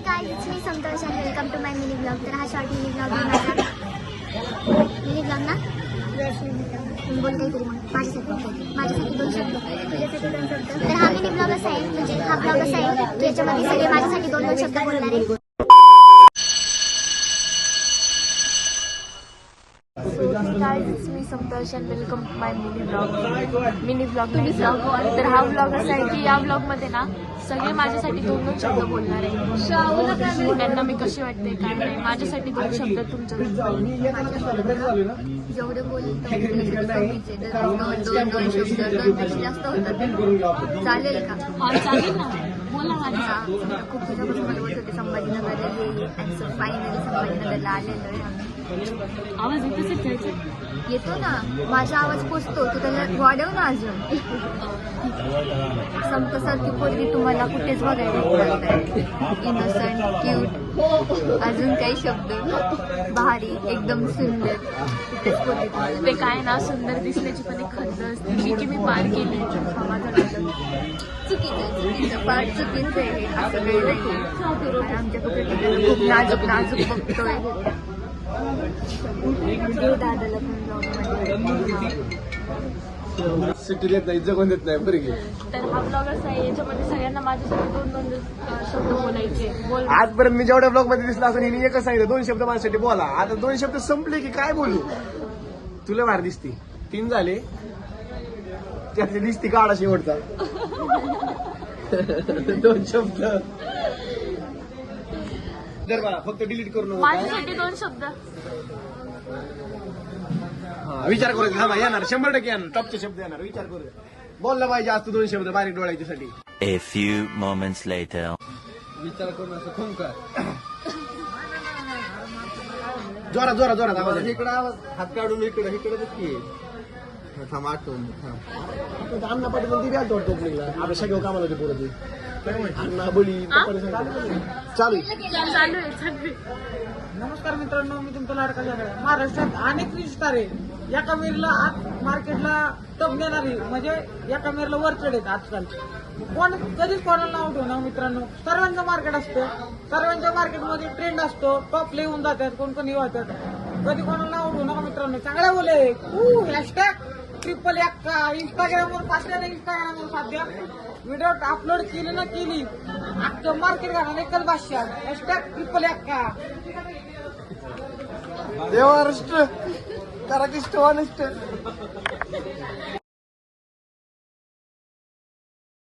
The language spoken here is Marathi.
गाइस, मी संतोष आणि welcome to my mini blog. तर हा शॉर्ट मिनी ब्लॉग आहे माझा. मिनी ब्लॉग ना बोल काहीतरी मग माझ्यासाठी 2 शब्द, तुझ्यासाठी 2 शब्द. तर हा मिनी ब्लॉग असा आहे, म्हणजे हा ब्लॉग असा आहे की याच्यामध्ये सगळे माझ्यासाठी 2 शब्द बोलणार आहे. मी संतोष आणि welcome to my mini blog. तर हा ब्लॉग असा आहे की या ब्लॉग मध्ये ना सगळे माझ्यासाठी 2 शब्द बोलणार आहे. त्यांना मी कशी वाटते काय नाही, माझ्यासाठी 2 शब्द तुमच्या जेवढे बोलतो जास्त होतात. चालेल का? चालेल ना, बोला माझ्या. खूप दिवसापासून मला बोलत होते संभाजीनगरला ये, आणि फायनली संभाजीनगरला आलेलो आहे आम्ही. आवाज येतच घ्यायचा येतो ना, माझा आवाज पोचतो, तू त्याला वाढव ना अजून. संतसारखी पोरगी तुम्हाला कुठेच बघायला इनोसंट, क्यूट, अजून काही शब्द, भारी, एकदम सुंदर, कुठेच पोरगी. ते काय ना, सुंदर दिसण्याची पण एक खंत असते जी की मी पार केली. हा माझा नाटक चुकीचं पाठ चुकीचं आहे, असं काही नाही. आमच्या कुठे खूप नाजूक नाजूक बघतोय. दादाला पण सुट्टी देत नाही, जगून देत नाही बरं की. तर हा ब्लॉग असा आहे, याच्यामध्ये सगळ्यांना माझ्यासाठी 2 शब्द बोलायचे. आजपर्यंत मी जेवढ्या ब्लॉग मध्ये दिसला असं हिने एकच सांगितलं 2 शब्द माझ्यासाठी बोला. आता 2 शब्द संपले की काय बोलू. तुला भारी दिसती. 3 झाले, त्यातली दिसती काढा शेवटचा. 2 शब्द जर बा फक्त डिलीट करू नको. माझ्यासाठी 2 शब्द. विचार करू हा येणार 100% येणार. टॉपचे शब्द येणार, विचार करू. बोलला पाहिजे आज तू 2 शब्द बारीक डोळ्याच्यासाठी. A few moments later. विचार करून असं खून कर. जोरात जोरात जोरात आवाज. इकडं हात काढून इकडं नक्की थांब आठवून अण्णा पाटील ती व्याज वाटतो ओपनिंगला. आपल्या सगळं कामाला होते पोरं ती. अण्णा बळी चालू आहे. नमस्कार मित्रांनो, मी तुमचा लाडका जागरण. महाराष्ट्रात अनेक स्टार आहे. एका मेरला आज मार्केटला टप देणारी, म्हणजे एका मेरला वर चढेल आजकाल. कोण कधीच कोणाला नाव ठेवणार मित्रांनो. सर्वांचं मार्केट असतं, सर्वांच्या मार्केटमध्ये ट्रेंड असतो. टॉपला येऊन जातात, कोण कोणी होतात. कधी कोणाला नाव ठेवू नका मित्रांनो. चांगल्या बोले हॅशटॅग ट्रिपल एक्का इंस्टाग्रामवर पाचल्या इंस्टाग्रामवर साध्या व्हिडिओ अपलोड केली ना केली अख्खं मार्केट घालणार एकल भाष्या. हॅशटॅग ट्रिपल एक्का. देवारष्ट कराकिष्ट वानिष्ट.